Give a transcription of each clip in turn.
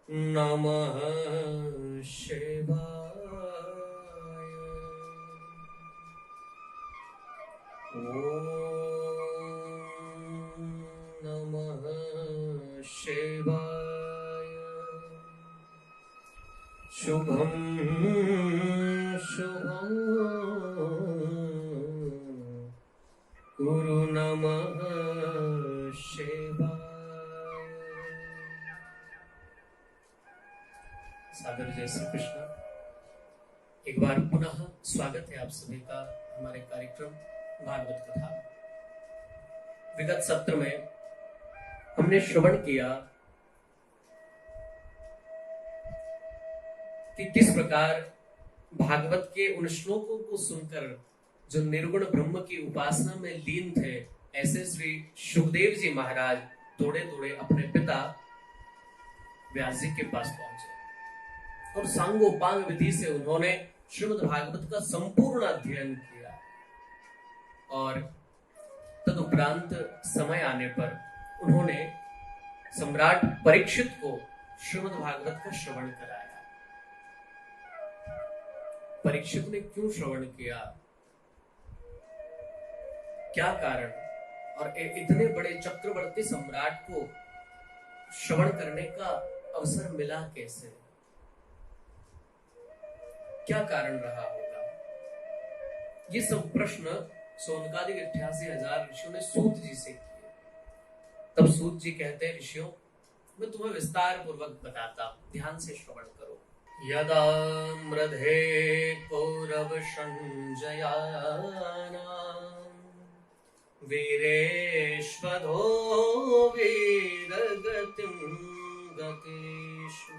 नमः शिवाय। नमः शिवाय। शुभं शुभं गुरु नमः शिवाय। सादर जय श्री कृष्ण। एक बार पुनः स्वागत है आप सभी का हमारे कार्यक्रम भागवत कथा। विगत सत्र में हमने श्रवण किया कि किस प्रकार भागवत के उन श्लोकों को सुनकर जो निर्गुण ब्रह्म की उपासना में लीन थे, ऐसे श्री सुखदेव जी महाराज दौड़े दौड़े अपने पिता व्यास जी के पास पहुंचे और सांगोपांग विधि से उन्होंने श्रीमद् भागवत का संपूर्ण अध्ययन किया और तदुपरांत समय आने पर उन्होंने सम्राट परीक्षित को श्रीमद् भागवत का श्रवण कराया। परीक्षित ने क्यों श्रवण किया, क्या कारण, और इतने बड़े चक्रवर्ती सम्राट को श्रवण करने का अवसर मिला कैसे, क्या कारण रहा होगा? ये सब प्रश्न सोनकादि 88,000 ऋषियों ने सूत जी से किए। तब सूत जी कहते हैं, ऋषियों मैं तुम्हें विस्तार पूर्वक बताता हूं, ध्यान से श्रवण करो। यदा मृधे कौरव संजयानां वीरेश्वरो वीरगतिं गतेषु।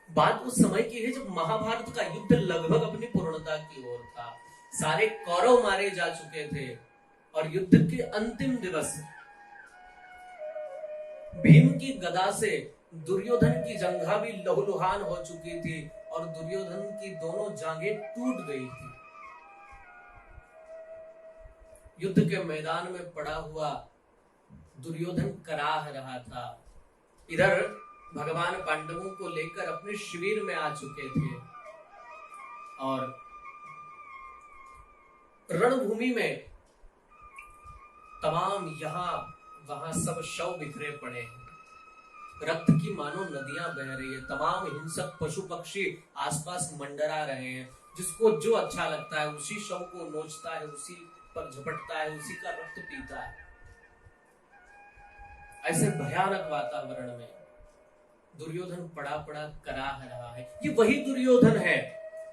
बात उस समय की है जब महाभारत का युद्ध लगभग अपनी पूर्णता की ओर था। सारे कौरव मारे जा चुके थे और युद्ध के अंतिम दिवस भीम की गदा से दुर्योधन की जंघा भी लहूलुहान हो चुकी थी और दुर्योधन की दोनों जांघें टूट गई थी। युद्ध के मैदान में पड़ा हुआ दुर्योधन कराह रहा था। इधर भगवान पांडवों को लेकर अपने शिविर में आ चुके थे और रणभूमि में तमाम यहां वहां सब शव बिखरे पड़े हैं। रक्त की मानो नदियां बह रही है। तमाम हिंसक पशु पक्षी आसपास मंडरा रहे हैं। जिसको जो अच्छा लगता है उसी शव को नोचता है, उसी पर झपटता है, उसी का रक्त पीता है। ऐसे भयानक वातावरण में दुर्योधन पड़ा पड़ा कराह रहा है। ये वही दुर्योधन है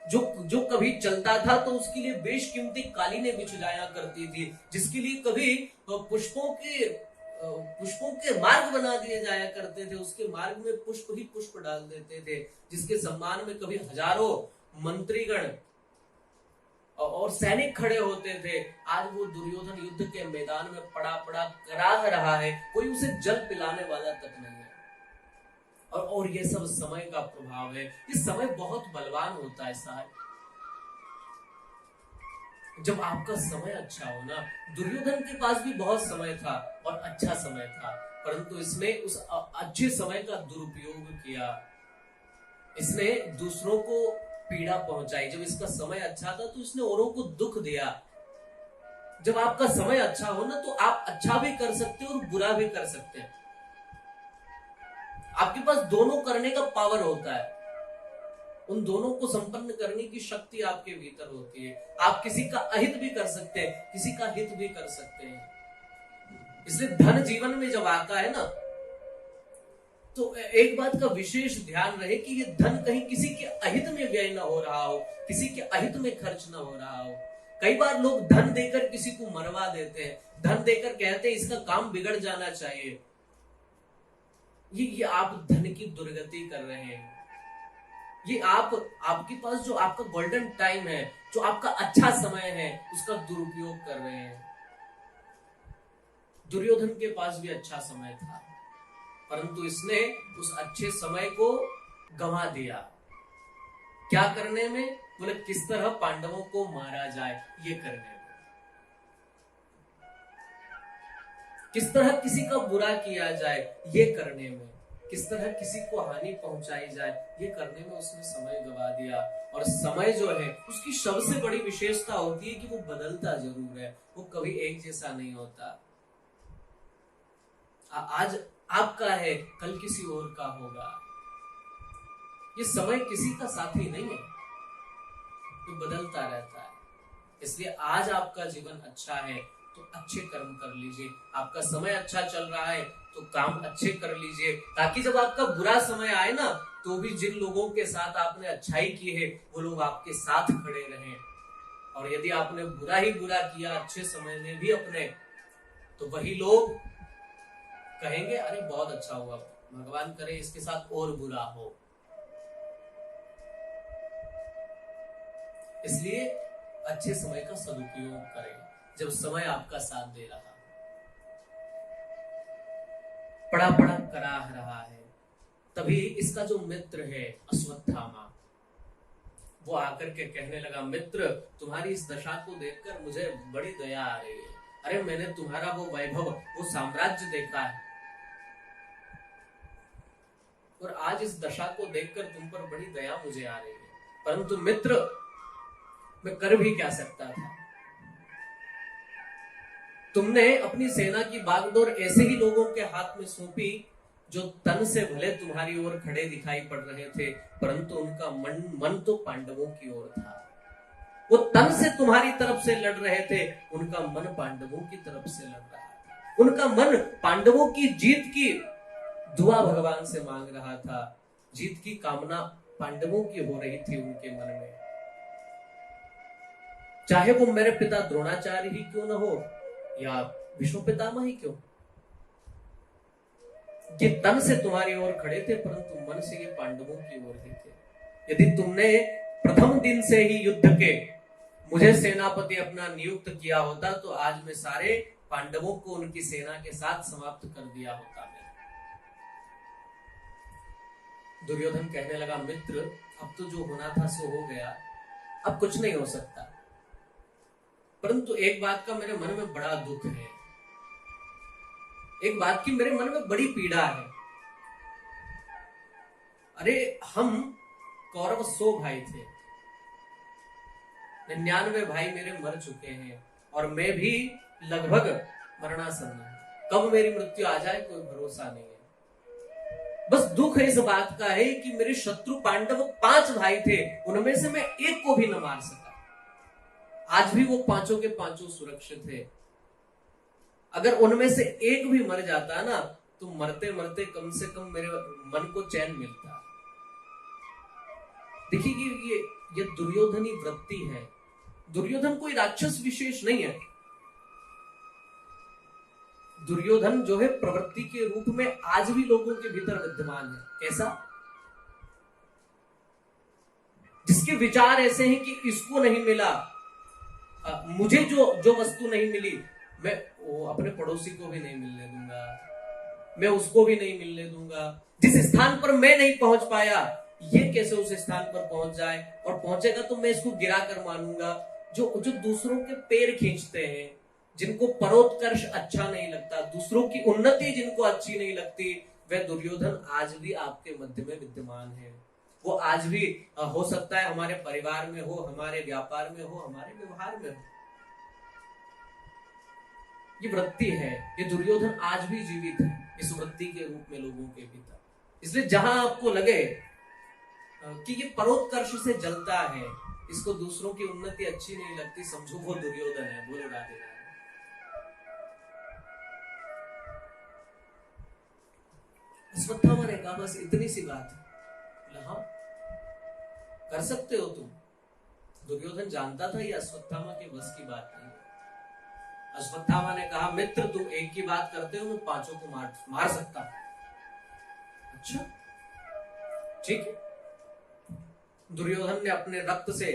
जो कभी चलता था तो उसके लिए बेशकीमती कालीनें बिछ जाया करती थी, जिसके लिए कभी पुष्पों के मार्ग बना दिए जाया करते थे, उसके मार्ग में पुष्प ही पुष्प डाल देते थे, जिसके सम्मान में कभी हजारों मंत्रीगण और सैनिक खड़े होते थे। आज वो दुर्योधन युद्ध के मैदान में पड़ा पड़ा कराह रहा है, कोई उसे जल पिलाने वाला तक नहीं है। और ये सब समय का प्रभाव है। ये समय बहुत बलवान होता है साहब। जब आपका समय अच्छा हो ना, दुर्योधन के पास भी बहुत समय था और अच्छा समय था, परंतु इसने उस अच्छे समय का दुरुपयोग किया। इसने दूसरों को पीड़ा पहुंचाई। जब इसका समय अच्छा था तो इसने औरों को दुख दिया। जब आपका समय अच्छा हो ना तो आप अच्छा भी कर सकते हो और बुरा भी कर सकते हैं। आपके पास दोनों करने का पावर होता है। उन दोनों को संपन्न करने की शक्ति आपके भीतर होती है। आप किसी का अहित भी कर सकते हैं, किसी का हित भी कर सकते हैं। इसलिए धन जीवन में जब आता है ना, तो एक बात का विशेष ध्यान रहे कि ये धन कहीं किसी के अहित में व्यय न हो रहा हो, किसी के अहित में खर्च न हो रहा हो। कई बार लोग धन देकर किसी को मरवा देते हैं, धन देकर कहते हैं इसका काम बिगड़ जाना चाहिए। ये आप धन की दुर्गति कर रहे हैं। ये आपके पास जो आपका गोल्डन टाइम है, जो आपका अच्छा समय है, उसका दुरुपयोग कर रहे हैं। दुर्योधन के पास भी अच्छा समय था, परंतु इसने उस अच्छे समय को गंवा दिया। क्या करने में? बोले किस तरह पांडवों को मारा जाए, ये करने में। किस तरह किसी का बुरा किया जाए ये करने में, किस तरह किसी को हानि पहुंचाई जाए ये करने में उसने समय गवा दिया। और समय जो है उसकी सबसे बड़ी विशेषता होती है कि वो बदलता जरूर है, वो कभी एक जैसा नहीं होता। आज आपका है, कल किसी और का होगा। ये समय किसी का साथी नहीं है, तो बदलता रहता है। इसलिए आज आपका जीवन अच्छा है तो अच्छे कर्म कर लीजिए, आपका समय अच्छा चल रहा है तो काम अच्छे कर लीजिए, ताकि जब आपका बुरा समय आए ना तो भी जिन लोगों के साथ आपने अच्छाई की है वो लोग आपके साथ खड़े रहें। और यदि आपने बुरा ही बुरा किया अच्छे समय में भी अपने, तो वही लोग कहेंगे अरे बहुत अच्छा हुआ, भगवान करे इसके साथ और बुरा हो। इसलिए अच्छे समय का सदुपयोग करें जब समय आपका साथ दे रहा, पड़ा पड़ा कराह रहा है। तभी इसका जो मित्र है अश्वत्थामा, वो आकर के कहने लगा, मित्र तुम्हारी इस दशा को देखकर मुझे बड़ी दया आ रही है। अरे मैंने तुम्हारा वो वैभव, वो साम्राज्य देखा है, और आज इस दशा को देखकर तुम पर बड़ी दया मुझे आ रही है। परंतु मित्र मैं कर भी क्या सकता था, तुमने अपनी सेना की बागडोर ऐसे ही लोगों के हाथ में सौंपी जो तन से भले तुम्हारी ओर खड़े दिखाई पड़ रहे थे, परंतु उनका मन तो पांडवों की ओर था। वो तन से तुम्हारी तरफ से लड़ रहे थे, उनका मन पांडवों की तरफ से लड़ रहा था। उनका मन पांडवों की जीत की दुआ भगवान से मांग रहा था, जीत की कामना पांडवों की हो रही थी उनके मन में। चाहे वो मेरे पिता द्रोणाचार्य ही क्यों न हो या भीष्म पितामह ही क्यों, ये तन से तुम्हारी ओर खड़े थे परंतु मन से ये पांडवों की ओर ही थे। यदि तुमने प्रथम दिन से ही युद्ध के मुझे सेनापति अपना नियुक्त किया होता तो आज मैं सारे पांडवों को उनकी सेना के साथ समाप्त कर दिया होता। दुर्योधन कहने लगा, मित्र अब तो जो होना था सो हो गया, अब कुछ नहीं हो सकता। परंतु एक बात का मेरे मन में बड़ा दुख है, एक बात की मेरे मन में बड़ी पीड़ा है। अरे हम कौरव 100 भाई थे, 99 भाई मेरे मर चुके हैं और मैं भी लगभग मरणासन्न हूं। कब मेरी मृत्यु आ जाए कोई भरोसा नहीं है। बस दुख इस बात का है कि मेरे शत्रु पांडव 5 भाई थे, उनमें से मैं एक को भी न मार सका। आज भी वो पांचों के पांचों सुरक्षित है। अगर उनमें से एक भी मर जाता ना तो मरते मरते कम से कम मेरे मन को चैन मिलता। देखिए ये दुर्योधनी वृत्ति है। दुर्योधन कोई राक्षस विशेष नहीं है। दुर्योधन जो है प्रवृत्ति के रूप में आज भी लोगों के भीतर विद्यमान है। कैसा? जिसके विचार ऐसे हैं कि इसको नहीं मिला, मुझे जो वस्तु नहीं मिली मैं वो अपने पड़ोसी को भी नहीं मिलने दूंगा, मैं उसको भी नहीं मिलने दूंगा। जिस स्थान पर मैं नहीं पहुंच पाया ये कैसे उस स्थान पर पहुंच जाए, और पहुंचेगा तो मैं इसको गिरा कर मानूंगा। जो दूसरों के पैर खींचते हैं, जिनको परोत्कर्ष अच्छा नहीं लगता, दूसरों की उन्नति जिनको अच्छी नहीं लगती, वह दुर्योधन आज भी आपके मध्य में विद्यमान है। वो आज भी हो सकता है हमारे परिवार में हो, हमारे व्यापार में हो, हमारे व्यवहार में हो। ये वृत्ति है, ये दुर्योधन आज भी जीवित है इस वृत्ति के रूप में लोगों के भीतर। इसलिए जहां आपको लगे कि ये परोत्कर्ष से जलता है, इसको दूसरों की उन्नति अच्छी नहीं लगती, समझो वो दुर्योधन है। बोलो राधे राधे। अश्वत्थामा ने कहा बस इतनी सी बात है। हाँ कर सकते हो तुम। दुर्योधन जानता था ये अश्वत्थामा के बस की बात नहीं है। अश्वत्थामा ने कहा मित्र तुम एक की बात करते हो, मैं पांचों को मार सकता हूं। अच्छा ठीक है। दुर्योधन ने अपने रक्त से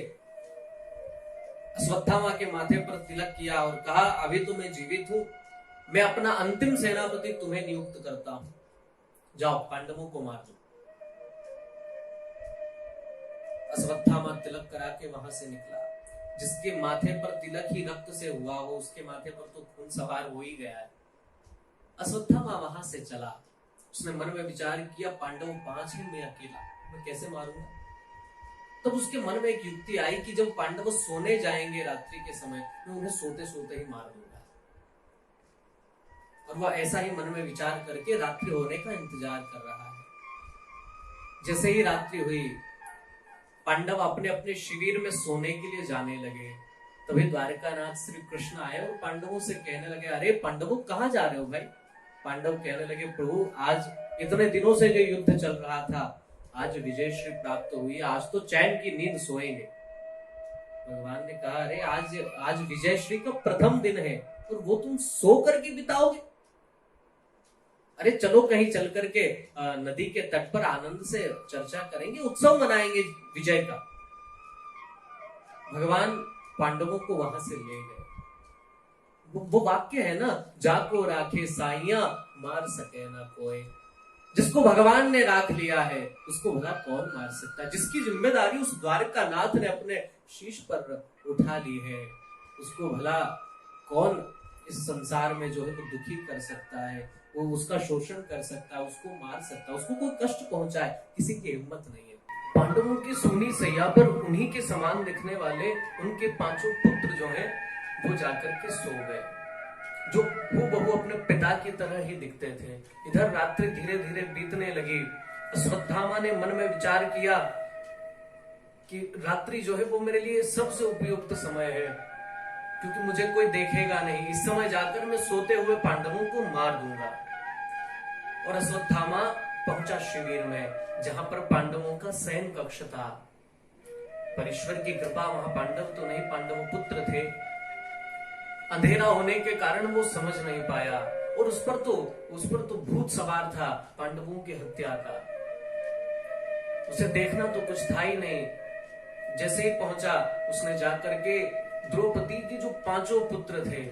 अश्वत्थामा के माथे पर तिलक किया और कहा अभी तो मैं जीवित हूं, मैं अपना अंतिम सेनापति तुम्हें नियुक्त करता हूं, जाओ पांडवों को मार दो। अश्वत्थामा तिलक करा के वहां से निकला। जिसके माथे पर तिलक ही रक्त से हुआ हो उसके माथे पर तो खून सवार हो ही गया है। अश्वत्थामा वहां से चला। उसने मन में विचार किया, पांडव 5 हैं, मैं अकेला, मैं कैसे मारूंगा। तब उसके मन में एक युक्ति आई कि जब पांडव सोने जाएंगे रात्रि के समय, मैं उन्हें सोते सोते ही मार दूंगा। और वह ऐसा ही मन में विचार करके रात्रि होने का इंतजार कर रहा है। जैसे ही रात्रि हुई, पांडव अपने अपने शिविर में सोने के लिए जाने लगे। तभी द्वारकानाथ श्री कृष्ण आए और पांडवों से कहने लगे, अरे पांडवों कहाँ जा रहे हो भाई। पांडव कहने लगे, प्रभु आज इतने दिनों से जो युद्ध चल रहा था, आज विजय श्री प्राप्त हुई, आज तो चैन की नींद सोएंगे। भगवान ने कहा, अरे आज विजय श्री का प्रथम दिन है और वो तुम सो करके बिताओगे। अरे चलो कहीं चल करके नदी के तट पर आनंद से चर्चा करेंगे, उत्सव मनाएंगे विजय का। भगवान पांडवों को वहां से ले गए। वो वाक्य है ना, जाको राखे साइया मार सके ना कोई। जिसको भगवान ने राख लिया है उसको भला कौन मार सकता है। जिसकी जिम्मेदारी उस द्वारकानाथ ने अपने शीश पर उठा ली है, उसको भला कौन इस संसार में जो है तो दुखी कर सकता है, वो उसका शोषण कर सकता है, उसको मार सकता है, उसको कोई कष्ट पहुंचाए, किसी की हिम्मत नहीं है। पांडवों की सोनी सैया पर उन्हीं के समान दिखने वाले उनके 5 पुत्र जो हैं वो जाकर के सो गए, जो हूबहू अपने पिता की तरह ही दिखते थे। इधर रात्रि धीरे धीरे बीतने लगी। अश्वत्थामा ने मन में विचार किया कि रात्रि जो है वो मेरे लिए सबसे उपयुक्त समय है, क्योंकि मुझे कोई देखेगा नहीं। इस समय जाकर मैं सोते हुए पांडवों को मार दूंगा। और अश्वत्थामा पहुंचा शिविर में, जहां पर पांडवों का शयन कक्ष था। पर ईश्वर की कृपा, वहां पांडव तो नहीं, पांडव पुत्र थे। अंधेरा होने के कारण वो समझ नहीं पाया, और उस पर तो भूत सवार था पांडवों की हत्या का। उसे देखना तो कुछ था ही नहीं। जैसे ही पहुंचा, उसने जाकर के द्रौपदी के जो 5 पुत्र थे,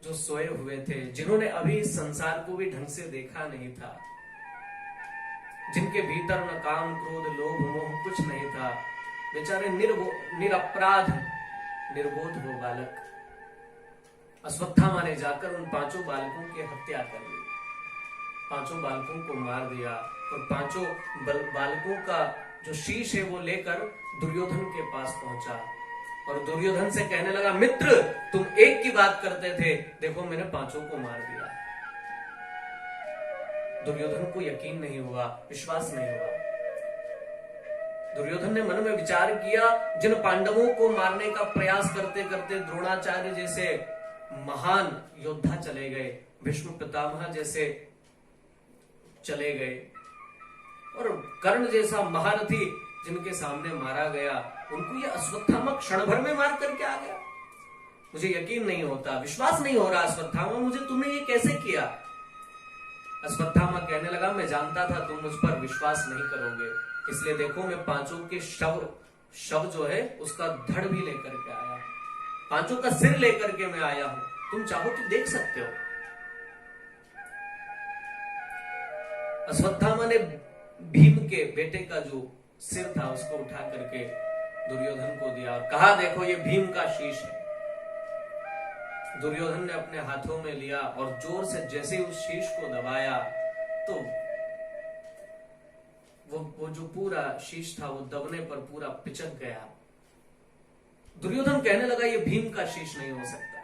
जो सोए हुए थे, जिन्होंने अभी इस संसार को भी ढंग से देखा नहीं था, जिनके भीतर न काम क्रोध लोभ मोह कुछ नहीं था, बेचारे निरपराध निर्बोध वो बालक। अश्वत्थामा ने जाकर उन 5 बालकों की हत्या कर दी, 5 बालकों को मार दिया, और 5 बालकों का जो शीश है वो लेकर दुर्योधन के पास पहुंचा, और दुर्योधन से कहने लगा, मित्र तुम एक की बात करते थे, देखो मैंने 5 को मार दिया। दुर्योधन को यकीन नहीं हुआ, विश्वास नहीं हुआ। दुर्योधन ने मन में विचार किया, जिन पांडवों को मारने का प्रयास करते करते द्रोणाचार्य जैसे महान योद्धा चले गए, भीष्म पितामह जैसे चले गए, और कर्ण जैसा महारथी जिनके सामने मारा गया, उनको ये अश्वत्थामा क्षण भर में मार करके आ गया। मुझे यकीन नहीं होता, विश्वास नहीं हो रहा अश्वत्थामा, मुझे तुमने ये कैसे किया। अश्वत्थामा कहने लगा, मैं जानता था तुम मुझ पर विश्वास नहीं करोगे, इसलिए देखो मैं 5 के शव जो है उसका धड़ भी लेकर के आया, 5 का सिर लेकर के मैं आया हूं, तुम चाहो तो देख सकते हो। अश्वत्थामा ने भीम के बेटे का जो सिर था उसको उठा करके दुर्योधन को दिया और कहा, देखो ये भीम का शीश है। दुर्योधन ने अपने हाथों में लिया और जोर से जैसे उस शीश को दबाया तो वो जो पूरा शीश था वो दबने पर पूरा पिचक गया। दुर्योधन कहने लगा, ये भीम का शीश नहीं हो सकता,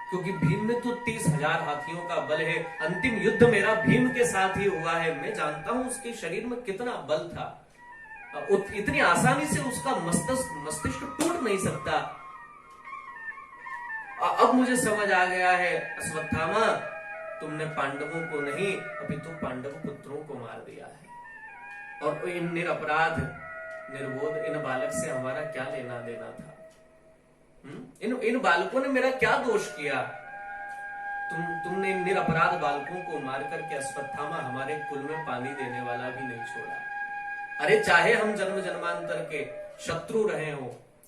क्योंकि भीम में तो 30,000 हाथियों का बल है। अंतिम युद्ध मेरा भीम के साथ ही हुआ है, मैं जानता हूं उसके शरीर में कितना बल था, इतनी आसानी से उसका मस्तिष्क टूट नहीं सकता। अब मुझे समझ आ गया है अश्वत्थामा, तुमने पांडवों को नहीं अभी तो पांडव पुत्रों को मार दिया है, और इन निरपराध निर्बोध इन बालक से हमारा क्या लेना देना था। इन बालकों ने मेरा क्या दोष किया। तुमने इन निरपराध बालकों को मार करके अश्वत्थामा हमारे कुल में पानी देने वाला भी नहीं छोड़ा। अरे चाहे हम जन्म जन्मांतर के शत्रु रहे हो,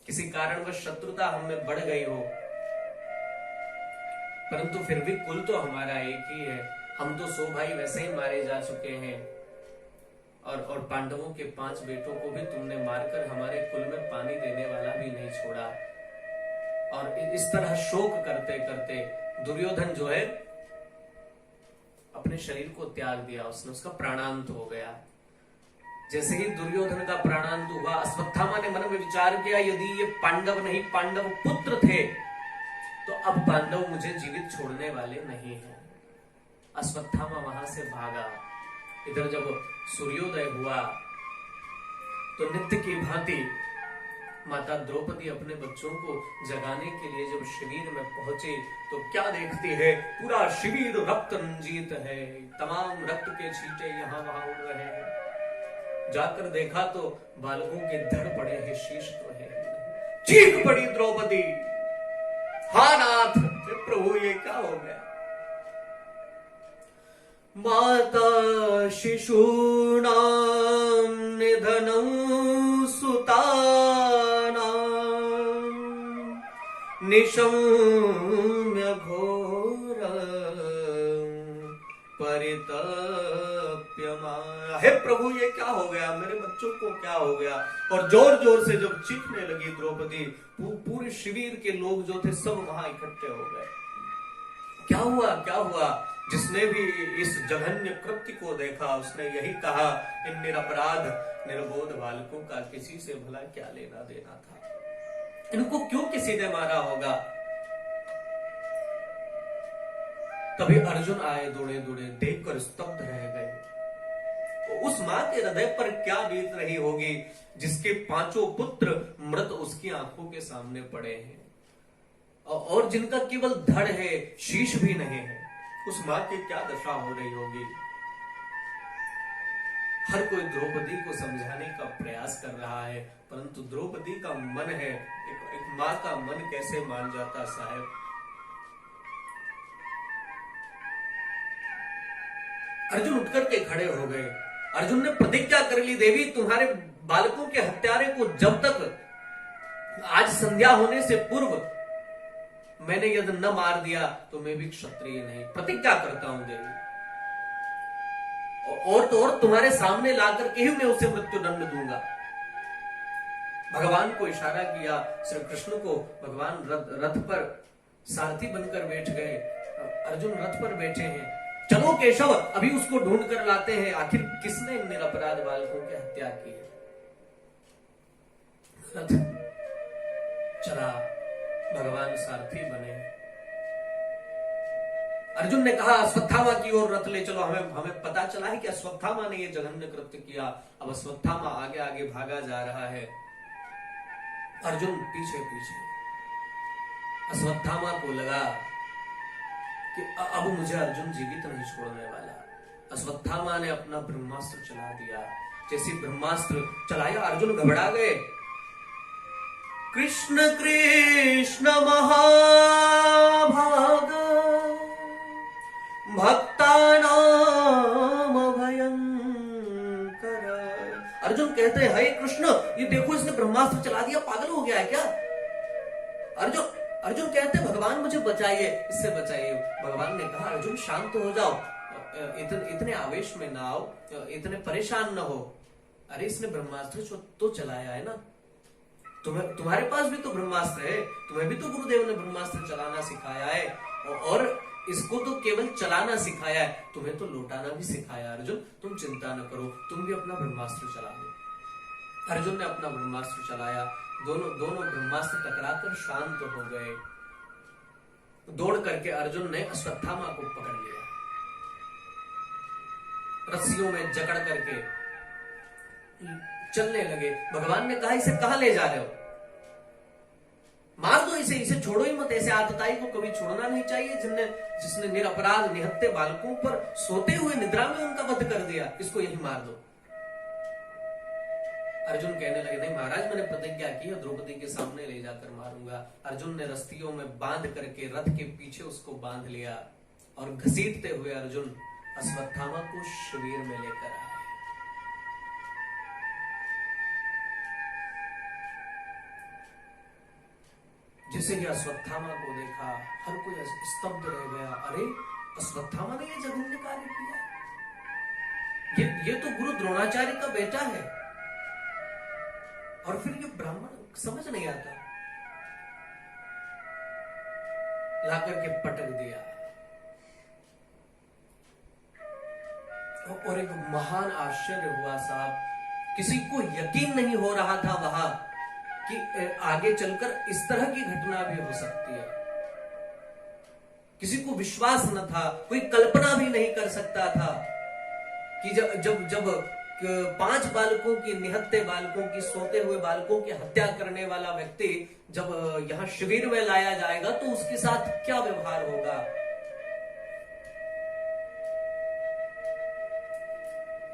किसी कारणवश शत्रुता हमें बढ़ गई हो, परंतु फिर भी कुल तो हमारा एक ही है। हम तो 100 भाई वैसे ही मारे जा चुके हैं, और पांडवों के 5 बेटों को भी तुमने मारकर हमारे कुल में पानी देने वाला भी नहीं छोड़ा। और इस तरह शोक करते करते दुर्योधन जो है अपने शरीर को त्याग दिया उसने, उसका प्राणांत हो गया। जैसे ही दुर्योधन का प्राणांत हुआ, अश्वत्थामा ने मन में विचार किया, यदि ये पांडव नहीं पांडव पुत्र थे तो अब पांडव मुझे जीवित छोड़ने वाले नहीं हैं। अश्वत्थामा वहां से भागा। इधर जब सूर्योदय हुआ तो नित्य की भांति माता द्रौपदी अपने बच्चों को जगाने के लिए जब शिविर में पहुंचे तो क्या देखती है, पूरा शिविर रक्त रंजित है, तमाम रक्त के छींटे यहाँ वहां उड़ रहे हैं। जाकर देखा तो बालकों के धड़ पड़े हैं, शीश तो है। चीख पड़ी द्रौपदी, हा नाथ, प्रभु ये क्या हो गया। माता शिशूनां निधनं सुतानां निशम्य घोर परितप्यमाना। हे प्रभु ये क्या हो गया, मेरे बच्चों को क्या हो गया। और जोर जोर से जब चीखने लगी द्रौपदी, पूरे शिविर के लोग जो थे सब वहां इकट्ठे हो गए। क्या हुआ क्या हुआ। जिसने भी इस जघन्य कृत्य को देखा उसने यही कहा, इन निरपराध निर्बोध बालकों का किसी से भला क्या लेना देना था, इनको क्यों किसी ने मारा होगा। तभी अर्जुन आए दौड़े दौड़े, देखकर स्तब्ध रह गए। उस मां के हृदय पर क्या बीत रही होगी जिसके 5 पुत्र मृत उसकी आंखों के सामने पड़े हैं, और जिनका केवल धड़ है, शीश भी नहीं है। उस मां की क्या दशा हो रही होगी। हर कोई द्रौपदी को समझाने का प्रयास कर रहा है, परंतु द्रौपदी का मन है, एक मां का मन कैसे मान जाता साहब। अर्जुन उठकर के खड़े हो गए। अर्जुन ने प्रतिज्ञा कर ली, देवी तुम्हारे बालकों के हत्यारे को जब तक आज संध्या होने से पूर्व मैंने यदि न मार दिया तो मैं भी क्षत्रिय नहीं, प्रतिज्ञा करता हूं देवी। और तो और तुम्हारे सामने लाकर के ही मैं उसे मृत्यु दंड दूंगा। भगवान को इशारा किया, श्री कृष्ण को भगवान रथ पर सारथी बनकर बैठ गए। अर्जुन रथ पर बैठे हैं, चलो केशव अभी उसको ढूंढ कर लाते हैं, आखिर किसने निरपराध बालकों की हत्या की है। रथ चला, भगवान सारथी बने। अर्जुन ने कहा अश्वत्थामा की ओर रथ ले चलो, हमें पता चला है कि अश्वत्थामा ने यह जघन्य कृत्य किया। अब अश्वत्थामा आगे आगे भागा जा रहा है, अर्जुन पीछे पीछे। अश्वत्थामा को लगा कि अब मुझे अर्जुन जीवित नहीं छोड़ने वाला। अश्वत्थामा ने अपना ब्रह्मास्त्र चला दिया। जैसे ब्रह्मास्त्र चलाया अर्जुन घबरा गए। कृष्ण कृष्ण महाभाग भक्तानां भयंकर। अर्जुन कहते हैं, हे कृष्ण ये देखो इसने ब्रह्मास्त्र चला दिया, पागल हो गया है क्या। अर्जुन कहते हैं, भगवान मुझे बचाइए, इससे बचाइए। भगवान ने कहा अर्जुन शांत हो जाओ, इतने आवेश में ना आओ, इतने परेशान ना हो। अरे इसने ब्रह्मास्त्र तो चलाया है ना, तुम्हारे पास भी तो ब्रह्मास्त्र है, तुम्हें भी तो गुरुदेव ने ब्रह्मास्त्र चलाना सिखाया है, और इसको तो केवल चलाना सिखाया है, तुम्हें तो लौटाना भी सिखाया। अर्जुन तुम चिंता न करो, तुम भी अपना ब्रह्मास्त्र चला लो। अर्जुन ने अपना ब्रह्मास्त्र चलाया, दोनों ब्रह्मास्त्र टकराकर शांत हो गए। दौड़ करके अर्जुन ने अश्वत्थामा को पकड़ लिया, रस्सियों में जकड़ करके चलने लगे। भगवान ने कहा इसे कहां ले जा रहे हो, मार दो इसे छोड़ो ही मत। ऐसे आतताई को कभी छोड़ना नहीं चाहिए, जिसने निरपराध निहत्ते बालकों पर सोते हुए निद्रा में उनका वध कर दिया, इसको यही मार दो। अर्जुन कहने लगे नहीं महाराज, मैंने प्रतिज्ञा की है द्रौपदी के सामने ले जाकर मारूंगा। अर्जुन ने रस्सियों में बांध करके रथ के पीछे उसको बांध लिया, और घसीटते हुए अर्जुन अश्वत्थामा को शिविर में लेकर आए। जिसे ही अश्वत्थामा को देखा हर कोई स्तब्ध रह गया। अरे अश्वत्थामा ने ये जघन्य कार्य किया, ये तो गुरु द्रोणाचार्य का बेटा है, और फिर ये ब्राह्मण समझ नहीं आता, लाकर के पटक दिया। और एक महान आश्चर्य हुआ साहब, किसी को यकीन नहीं हो रहा था वहां कि आगे चलकर इस तरह की घटना भी हो सकती है। किसी को विश्वास न था, कोई कल्पना भी नहीं कर सकता था कि जब 5 बालकों की, निहत्थे बालकों की, सोते हुए बालकों की हत्या करने वाला व्यक्ति जब यहां शिविर में लाया जाएगा तो उसके साथ क्या व्यवहार होगा।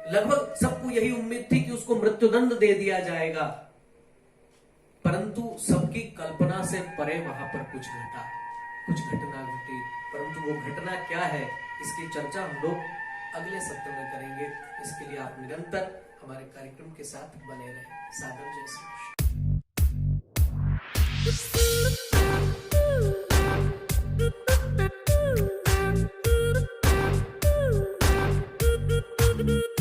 लगभग सबको यही उम्मीद थी कि उसको मृत्युदंड दे दिया जाएगा, परंतु सबकी कल्पना से परे वहां पर कुछ घटा, कुछ घटना घटी। परंतु वो घटना क्या है, इसकी चर्चा हम लोग अगले सत्र में करेंगे। इसके लिए आप निरंतर हमारे कार्यक्रम के साथ बने रहें। सादर जय श्री कृष्ण।